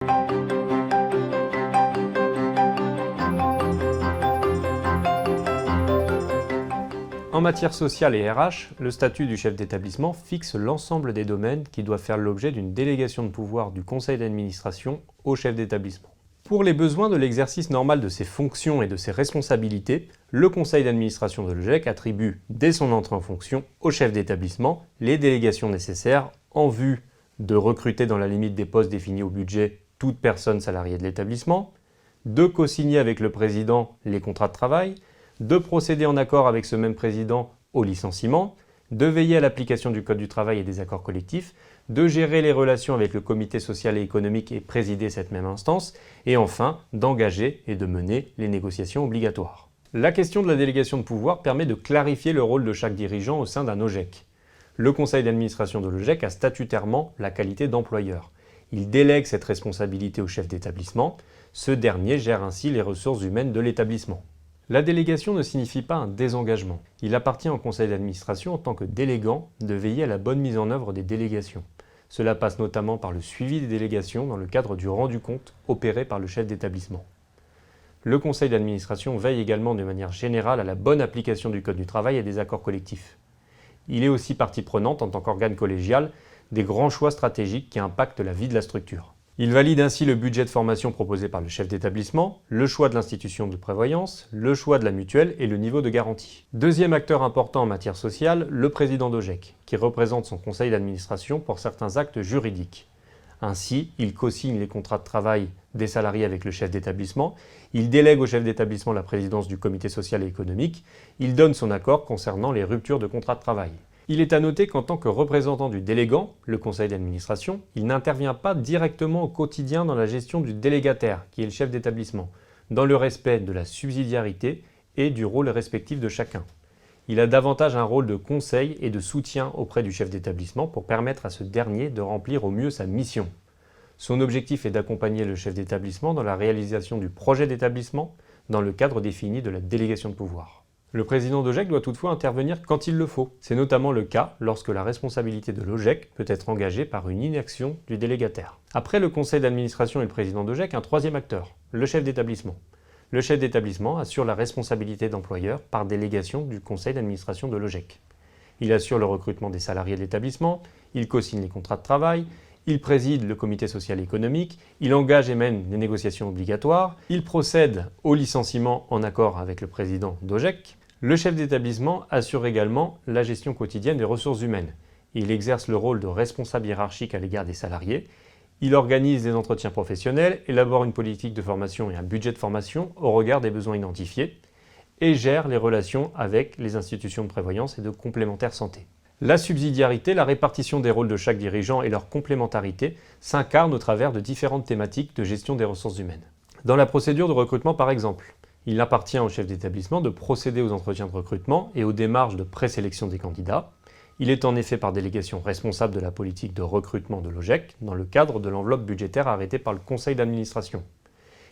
En matière sociale et RH, le statut du chef d'établissement fixe l'ensemble des domaines qui doivent faire l'objet d'une délégation de pouvoir du conseil d'administration au chef d'établissement. Pour les besoins de l'exercice normal de ses fonctions et de ses responsabilités, le conseil d'administration de l'OGEC attribue, dès son entrée en fonction, au chef d'établissement les délégations nécessaires en vue de recruter dans la limite des postes définis au budget toute personne salariée de l'établissement, de co-signer avec le président les contrats de travail, de procéder en accord avec ce même président au licenciement, de veiller à l'application du Code du travail et des accords collectifs, de gérer les relations avec le comité social et économique et présider cette même instance, et enfin d'engager et de mener les négociations obligatoires. La question de la délégation de pouvoir permet de clarifier le rôle de chaque dirigeant au sein d'un OGEC. Le conseil d'administration de l'OGEC a statutairement la qualité d'employeur. Il délègue cette responsabilité au chef d'établissement. Ce dernier gère ainsi les ressources humaines de l'établissement. La délégation ne signifie pas un désengagement. Il appartient au conseil d'administration en tant que délégant de veiller à la bonne mise en œuvre des délégations. Cela passe notamment par le suivi des délégations dans le cadre du rendu compte opéré par le chef d'établissement. Le conseil d'administration veille également de manière générale à la bonne application du Code du travail et des accords collectifs. Il est aussi partie prenante en tant qu'organe collégial des grands choix stratégiques qui impactent la vie de la structure. Il valide ainsi le budget de formation proposé par le chef d'établissement, le choix de l'institution de prévoyance, le choix de la mutuelle et le niveau de garantie. Deuxième acteur important en matière sociale, le président d'OGEC, qui représente son conseil d'administration pour certains actes juridiques. Ainsi, il co-signe les contrats de travail des salariés avec le chef d'établissement, il délègue au chef d'établissement la présidence du comité social et économique, il donne son accord concernant les ruptures de contrat de travail. Il est à noter qu'en tant que représentant du délégant, le conseil d'administration, il n'intervient pas directement au quotidien dans la gestion du délégataire, qui est le chef d'établissement, dans le respect de la subsidiarité et du rôle respectif de chacun. Il a davantage un rôle de conseil et de soutien auprès du chef d'établissement pour permettre à ce dernier de remplir au mieux sa mission. Son objectif est d'accompagner le chef d'établissement dans la réalisation du projet d'établissement dans le cadre défini de la délégation de pouvoir. Le président d'OGEC doit toutefois intervenir quand il le faut. C'est notamment le cas lorsque la responsabilité de l'OGEC peut être engagée par une inaction du délégataire. Après le conseil d'administration et le président d'OGEC, un troisième acteur, le chef d'établissement. Le chef d'établissement assure la responsabilité d'employeur par délégation du conseil d'administration de l'OGEC. Il assure le recrutement des salariés de l'établissement, il co-signe les contrats de travail, il préside le comité social et économique, il engage et mène les négociations obligatoires, il procède au licenciement en accord avec le président d'OGEC. Le chef d'établissement assure également la gestion quotidienne des ressources humaines. Il exerce le rôle de responsable hiérarchique à l'égard des salariés. Il organise des entretiens professionnels, élabore une politique de formation et un budget de formation au regard des besoins identifiés et gère les relations avec les institutions de prévoyance et de complémentaire santé. La subsidiarité, la répartition des rôles de chaque dirigeant et leur complémentarité s'incarnent au travers de différentes thématiques de gestion des ressources humaines. Dans la procédure de recrutement par exemple, il appartient au chef d'établissement de procéder aux entretiens de recrutement et aux démarches de présélection des candidats. Il est en effet par délégation responsable de la politique de recrutement de l'OGEC dans le cadre de l'enveloppe budgétaire arrêtée par le conseil d'administration.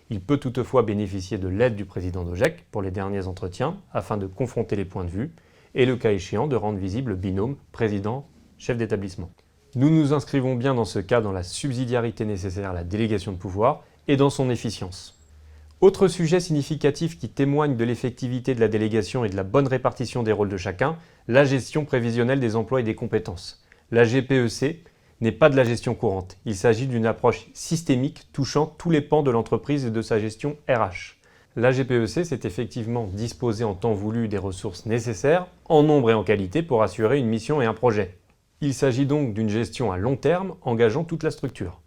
Il peut toutefois bénéficier de l'aide du président d'OGEC pour les derniers entretiens afin de confronter les points de vue et le cas échéant de rendre visible le binôme président-chef d'établissement. Nous nous inscrivons bien dans ce cas dans la subsidiarité nécessaire à la délégation de pouvoir et dans son efficience. Autre sujet significatif qui témoigne de l'effectivité de la délégation et de la bonne répartition des rôles de chacun, la gestion prévisionnelle des emplois et des compétences. La GPEC n'est pas de la gestion courante. Il s'agit d'une approche systémique touchant tous les pans de l'entreprise et de sa gestion RH. La GPEC, c'est effectivement disposer en temps voulu des ressources nécessaires, en nombre et en qualité, pour assurer une mission et un projet. Il s'agit donc d'une gestion à long terme, engageant toute la structure.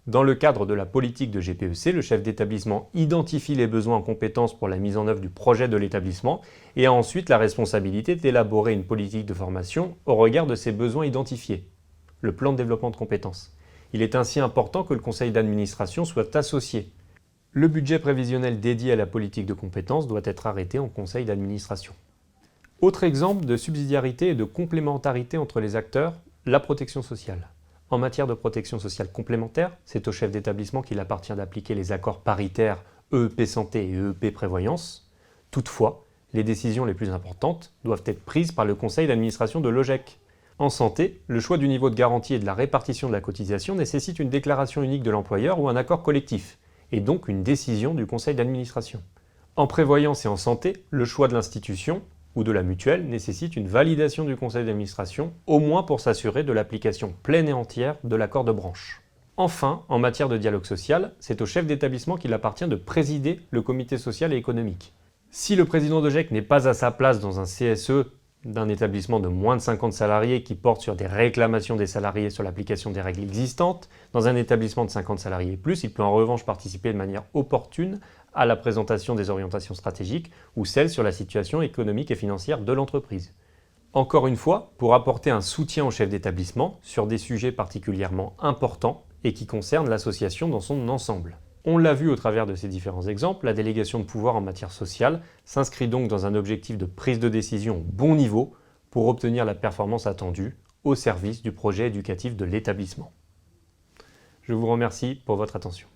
Dans le cadre de la politique de GPEC, le chef d'établissement identifie les besoins en compétences pour la mise en œuvre du projet de l'établissement et a ensuite la responsabilité d'élaborer une politique de formation au regard de ces besoins identifiés, le plan de développement de compétences. Il est ainsi important que le conseil d'administration soit associé. Le budget prévisionnel dédié à la politique de compétences doit être arrêté en conseil d'administration. Autre exemple de subsidiarité et de complémentarité entre les acteurs, la protection sociale. En matière de protection sociale complémentaire, c'est au chef d'établissement qu'il appartient d'appliquer les accords paritaires EEP Santé et EEP Prévoyance. Toutefois, les décisions les plus importantes doivent être prises par le conseil d'administration de l'OGEC. En santé, le choix du niveau de garantie et de la répartition de la cotisation nécessite une déclaration unique de l'employeur ou un accord collectif, et donc une décision du conseil d'administration. En prévoyance et en santé, le choix de l'institution ou de la mutuelle nécessite une validation du conseil d'administration, au moins pour s'assurer de l'application pleine et entière de l'accord de branche. Enfin, en matière de dialogue social, c'est au chef d'établissement qu'il appartient de présider le comité social et économique. Si le président de GEC n'est pas à sa place dans un CSE d'un établissement de moins de 50 salariés qui porte sur des réclamations des salariés sur l'application des règles existantes, dans un établissement de 50 salariés et plus, il peut en revanche participer de manière opportune à la présentation des orientations stratégiques ou celles sur la situation économique et financière de l'entreprise. Encore une fois, pour apporter un soutien au chef d'établissement sur des sujets particulièrement importants et qui concernent l'association dans son ensemble. On l'a vu au travers de ces différents exemples, la délégation de pouvoir en matière sociale s'inscrit donc dans un objectif de prise de décision au bon niveau pour obtenir la performance attendue au service du projet éducatif de l'établissement. Je vous remercie pour votre attention.